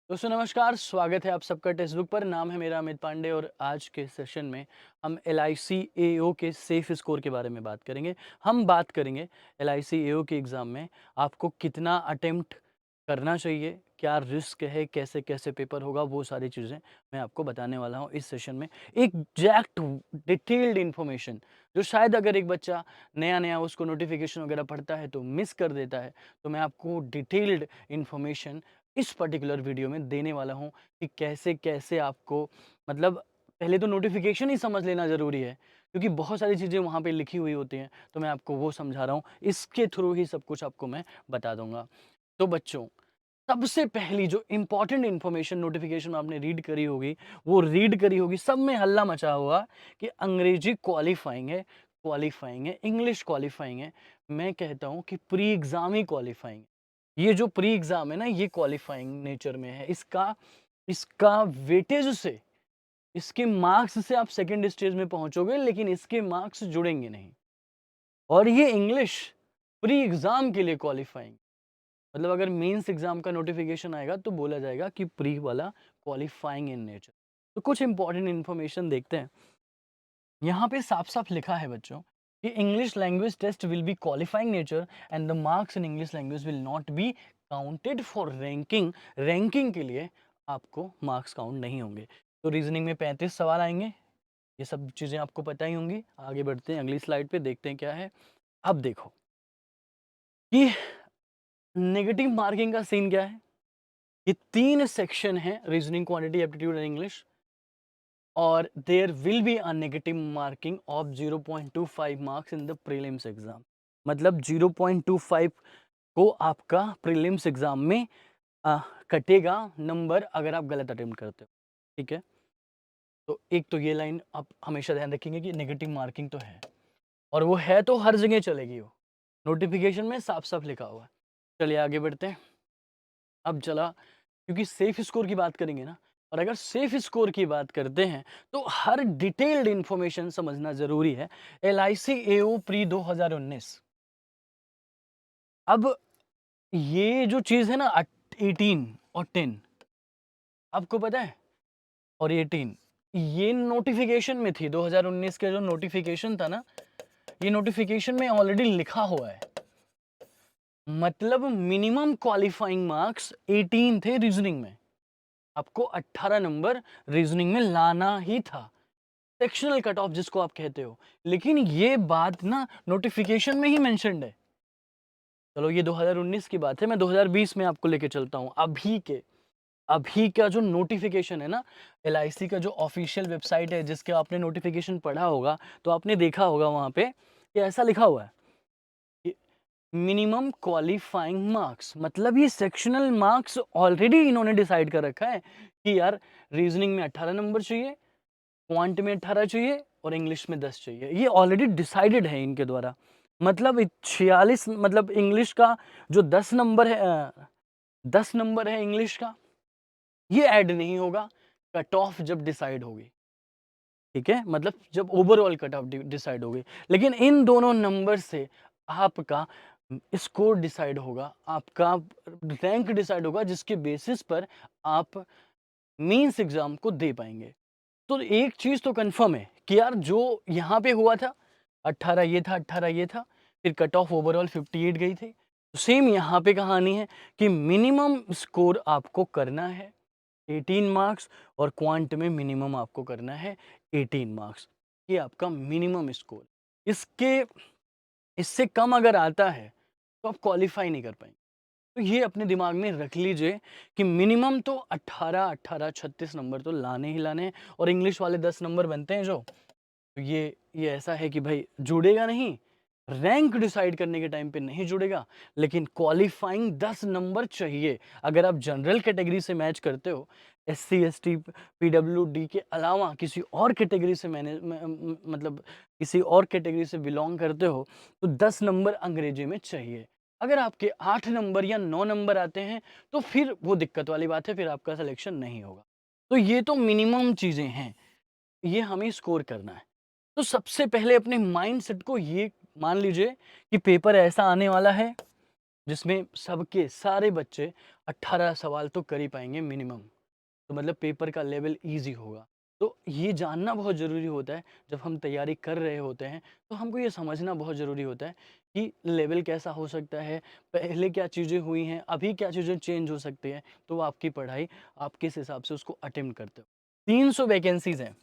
दोस्तों नमस्कार, स्वागत है आप सबका टेक्स्ट बुक पर। नाम है मेरा अमित पांडे और आज के सेशन में हम एलआईसी एओ के सेफ स्कोर के बारे में बात करेंगे। हम बात करेंगे एलआईसी एओ के एग्ज़ाम में आपको कितना अटेम्प्ट करना चाहिए, क्या रिस्क है, कैसे-कैसे पेपर होगा, वो सारी चीज़ें मैं आपको बताने वाला हूँ इस सेशन में। एग्ज़ैक्ट डिटेल्ड इन्फॉर्मेशन जो शायद अगर एक बच्चा नया-नया उसको नोटिफ़िकेशन वगैरह पढ़ता है तो मिस कर देता है, तो मैं आपको डिटेल्ड इन्फॉर्मेशन इस पर्टिकुलर वीडियो में देने वाला हूँ कि कैसे-कैसे आपको मतलब पहले तो नोटिफ़िकेशन ही समझ लेना ज़रूरी है, क्योंकि बहुत सारी चीज़ें वहाँ पे लिखी हुई होती हैं, तो मैं आपको वो समझा रहा हूँ। इसके थ्रू ही सब कुछ आपको मैं बता दूँगा। तो बच्चों, सबसे पहली जो इम्पोर्टेंट इन्फॉर्मेशन नोटिफ़िकेशन में आपने रीड करी होगी, वो रीड करी होगी, सब में हल्ला मचा होगा कि अंग्रेजी क्वालीफाइंग है, इंग्लिश क्वालीफाइंग है। मैं कहता हूँ कि प्री एग्ज़ाम ही क्वालीफाइंग है। ये जो प्री एग्ज़ाम है ना, ये क्वालीफाइंग नेचर में है। इसका इसका वेटेज से, इसके मार्क्स से आप सेकंड स्टेज में पहुँचोगे, लेकिन इसके मार्क्स जुड़ेंगे नहीं। और ये इंग्लिश प्री एग्ज़ाम के लिए क्वालीफाइंग, मतलब अगर मेंस एग्जाम का नोटिफिकेशन आएगा तो बोला जाएगा कि प्री वाला क्वालिफाइंग इन नेचर। तो कुछ इंपॉर्टेंट इन्फॉर्मेशन देखते हैं। यहाँ पे साफ साफ लिखा है बच्चों कि English language test will be qualifying nature and the marks in English language will not be counted for ranking. Ranking के लिए आपको मार्क्स काउंट नहीं होंगे। तो रीजनिंग में 35 सवाल आएंगे। ये सब चीज़ें आपको पता ही होंगी। आगे बढ़ते हैं, अगली स्लाइड पे देखते हैं क्या है। अब देखो कि नेगेटिव मार्किंग का सीन क्या है। ये 3 सेक्शन हैं, reasoning, quantity, aptitude and English, और there will be a negative marking of 0.25 marks in the prelims exam. मतलब 0.25 को आपका प्रीलिम्स एग्जाम में अ, कटेगा नंबर अगर आप गलत अटेम्प्ट करते हो। ठीक है? तो एक तो ये लाइन आप हमेशा ध्यान रखेंगे कि नेगेटिव मार्किंग तो है, और वो है तो हर जगह चलेगी वो। नोटिफिकेशन में साफ-साफ लिखा हुआ है। चलिए आगे बढ़ते हैं। अब चला, क्योंकि सेफ स्कोर की बात करेंगे ना, और अगर सेफ स्कोर की बात करते हैं तो हर डिटेल्ड इंफॉर्मेशन समझना जरूरी है। एलआईसी एओ प्री 2019। अब ये जो चीज है ना, 18 और 10, आपको पता है, और 18, ये नोटिफिकेशन में थी। 2019 के जो नोटिफिकेशन था ना, ये नोटिफिकेशन में ऑलरेडी लिखा हुआ है। मतलब मिनिमम क्वालिफाइंग मार्क्स 18 थे रीजनिंग में। आपको 18 नंबर रीजनिंग में लाना ही था, सेक्शनल कट ऑफ जिसको आप कहते हो। लेकिन ये बात ना नोटिफिकेशन में ही मेंशन्ड है। चलो ये 2019 की बात है, मैं 2020 में आपको लेके चलता हूँ। अभी का जो नोटिफिकेशन है ना, एलआईसी का जो ऑफिशियल वेबसाइट है, जिसके आपने नोटिफिकेशन पढ़ा होगा तो आपने देखा होगा वहां पे कि ऐसा लिखा हुआ है, मिनिमम क्वालिफाइंग मार्क्स। मतलब ये सेक्शनल मार्क्स ऑलरेडी इन्होंने डिसाइड कर रखा है कि यार रीजनिंग में 18 नंबर चाहिए, क्वांट में 18 चाहिए और इंग्लिश में 10 चाहिए। ये ऑलरेडी डिसाइडेड है इनके द्वारा। मतलब 46, मतलब इंग्लिश का जो 10 नंबर है, 10 नंबर है इंग्लिश का, ये ऐड नहीं होगा कट ऑफ जब डिसाइड होगी। ठीक है, मतलब जब ओवरऑल कट ऑफ डिसाइड होगी। लेकिन इन दोनों नंबर से आपका स्कोर डिसाइड होगा, आपका रैंक डिसाइड होगा, जिसके बेसिस पर आप मेंस एग्जाम को दे पाएंगे। तो एक चीज तो कंफर्म है कि यार जो यहाँ पे हुआ था, 18 ये था, 18 ये था, फिर कट ऑफ ओवरऑल 58 गई थी। सेम यहाँ पे कहानी है कि मिनिमम स्कोर आपको करना है 18 मार्क्स, और क्वांट में मिनिमम आपको करना है 18 मार्क्स। ये आपका मिनिमम स्कोर। इसके इससे कम अगर आता है तो आप क्वालिफाई नहीं कर पाएंगे। तो ये अपने दिमाग में रख लीजिए कि मिनिमम तो 18, 18, 36 नंबर तो लाने ही लाने हैं। और इंग्लिश वाले 10 नंबर बनते हैं जो, तो ये ऐसा है कि भाई जुड़ेगा नहीं, रैंक डिसाइड करने के टाइम पे नहीं जुड़ेगा, लेकिन क्वालिफाइंग 10 नंबर चाहिए। अगर आप जनरल कैटेगरी से मैच करते हो, एससी एसटी पीडब्ल्यूडी के अलावा किसी और कैटेगरी से मैंने मतलब किसी और कैटेगरी से बिलोंग करते हो, तो 10 नंबर अंग्रेजी में चाहिए। अगर आपके 8 नंबर या 9 नंबर आते हैं तो फिर वो दिक्कत वाली बात है, फिर आपका सिलेक्शन नहीं होगा। तो ये तो मिनिमम चीजें हैं, ये हमें स्कोर करना है। तो सबसे पहले अपने माइंडसेट को ये मान लीजिए कि पेपर ऐसा आने वाला है जिसमें सबके सारे बच्चे 18 सवाल तो कर ही पाएँगे मिनिमम। तो मतलब पेपर का लेवल ईज़ी होगा। तो ये जानना बहुत ज़रूरी होता है, जब हम तैयारी कर रहे होते हैं, तो हमको ये समझना बहुत ज़रूरी होता है कि लेवल कैसा हो सकता है, पहले क्या चीज़ें हुई हैं, अभी क्या चीज़ें चेंज हो सकती हैं, तो आपकी पढ़ाई आप किस हिसाब से उसको अटेम्प्ट करते हो। 300 वैकेंसीज़ हैं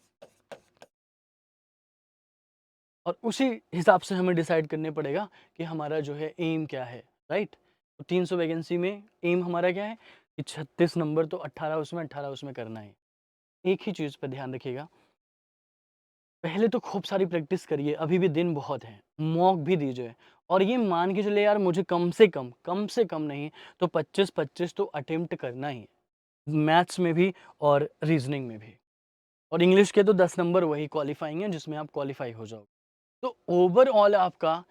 और उसी हिसाब से हमें डिसाइड करने पड़ेगा कि हमारा जो है एम क्या है, राइट? तो 300 वैकेंसी में एम हमारा क्या है कि 36 नंबर तो 18 उसमें करना है। एक ही चीज़ पे ध्यान रखिएगा, पहले तो खूब सारी प्रैक्टिस करिए, अभी भी दिन बहुत है, मॉक भी दीजिए और ये मान के चलिए यार मुझे कम से कम नहीं तो 25-25 तो अटेम्प्ट करना ही है, मैथ्स में भी और रीज़निंग में भी। और इंग्लिश के तो 10 नंबर वही क्वालिफाइंग है जिसमें आप क्वालिफ़ाई हो जाओगे। तो ओवरऑल आपका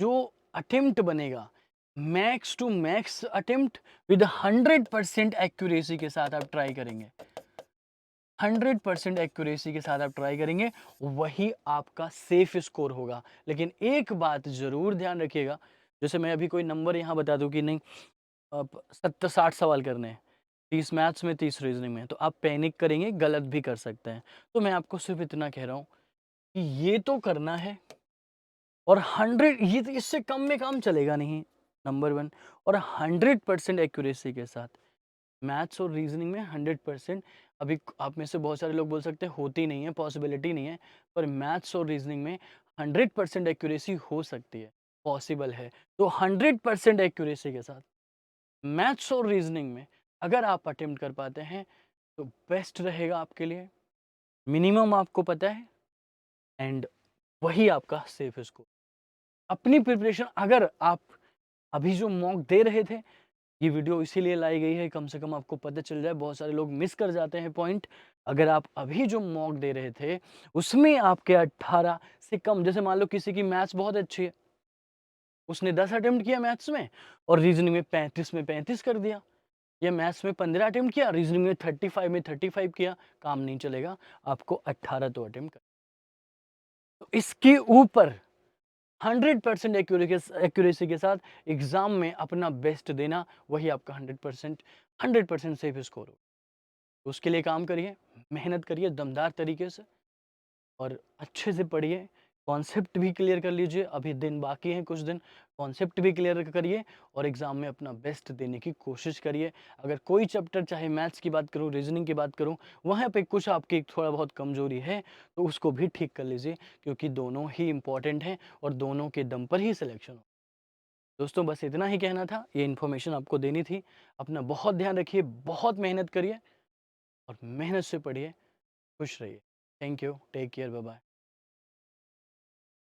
जो अटेम्प्ट बनेगा, max to max attempt with 100% accuracy के साथ आप ट्राई करेंगे। 100% एक्यूरेसी के साथ आप ट्राई करेंगे, वही आपका सेफ स्कोर होगा। लेकिन एक बात ज़रूर ध्यान रखिएगा, जैसे मैं अभी कोई नंबर यहाँ बता दूँ कि नहीं 70-60 सवाल करने हैं, 30 मैथ्स में 30 रीजनिंग में, तो आप पैनिक करेंगे, गलत भी कर सकते हैं। तो मैं आपको सिर्फ इतना कह रहा हूँ कि ये तो करना है और 100 ये तो इससे कम में काम चलेगा नहीं, नंबर 1। और 100% एक्यूरेसी के साथ मैथ्स और रीजनिंग में 100%। अभी आप में से बहुत सारे लोग बोल सकते हैं होती नहीं है, पॉसिबिलिटी नहीं है, पर मैथ्स और रीजनिंग में 100% एक्यूरेसी हो सकती है, पॉसिबल है। तो 100% एक्यूरेसी के साथ मैथ्स और रीजनिंग में अगर आप अटेम्प्ट कर पाते हैं तो बेस्ट रहेगा आपके लिए, मिनिमम आपको पता है एंड वही आपका सेफ स्कोर। अपनी प्रिपरेशन अगर आप अभी जो मॉक दे रहे थे, ये वीडियो इसीलिए लाई गई है कम से कम आपको पता चल जाए, बहुत सारे लोग मिस कर जाते हैं पॉइंट। अगर आप अभी जो मॉक दे रहे थे उसमें आपके 18 से कम, जैसे मान लो किसी की मैथ्स बहुत अच्छी है, उसने 10 अटेम्प्ट किया मैथ्स में और रीजनिंग में 35 में 35 कर दिया, या मैथ्स में 15 अटेम्प्ट किया, रीजनिंग में 35 में 35 किया, काम नहीं चलेगा, आपको 18 तो अटेम्प्ट कर। तो इसके ऊपर 100% एक्यूरेसी के साथ एग्जाम में अपना बेस्ट देना, वही आपका 100% सेफ स्कोर हो। तो उसके लिए काम करिए, मेहनत करिए दमदार तरीके से और अच्छे से पढ़िए, कॉन्सेप्ट भी क्लियर कर लीजिए, अभी दिन बाकी हैं कुछ दिन, कॉन्सेप्ट भी क्लियर करिए और एग्ज़ाम में अपना बेस्ट देने की कोशिश करिए। अगर कोई चैप्टर चाहे मैथ्स की बात करूँ, रीजनिंग की बात करूँ, वहाँ पे कुछ आपकी थोड़ा बहुत कमज़ोरी है, तो उसको भी ठीक कर लीजिए, क्योंकि दोनों ही इम्पॉर्टेंट हैं और दोनों के दम पर ही सिलेक्शन हो। दोस्तों बस इतना ही कहना था, ये इन्फॉर्मेशन आपको देनी थी। अपना बहुत ध्यान रखिए, बहुत मेहनत करिए और मेहनत से पढ़िए, खुश रहिए। Thank you, take care, bye bye.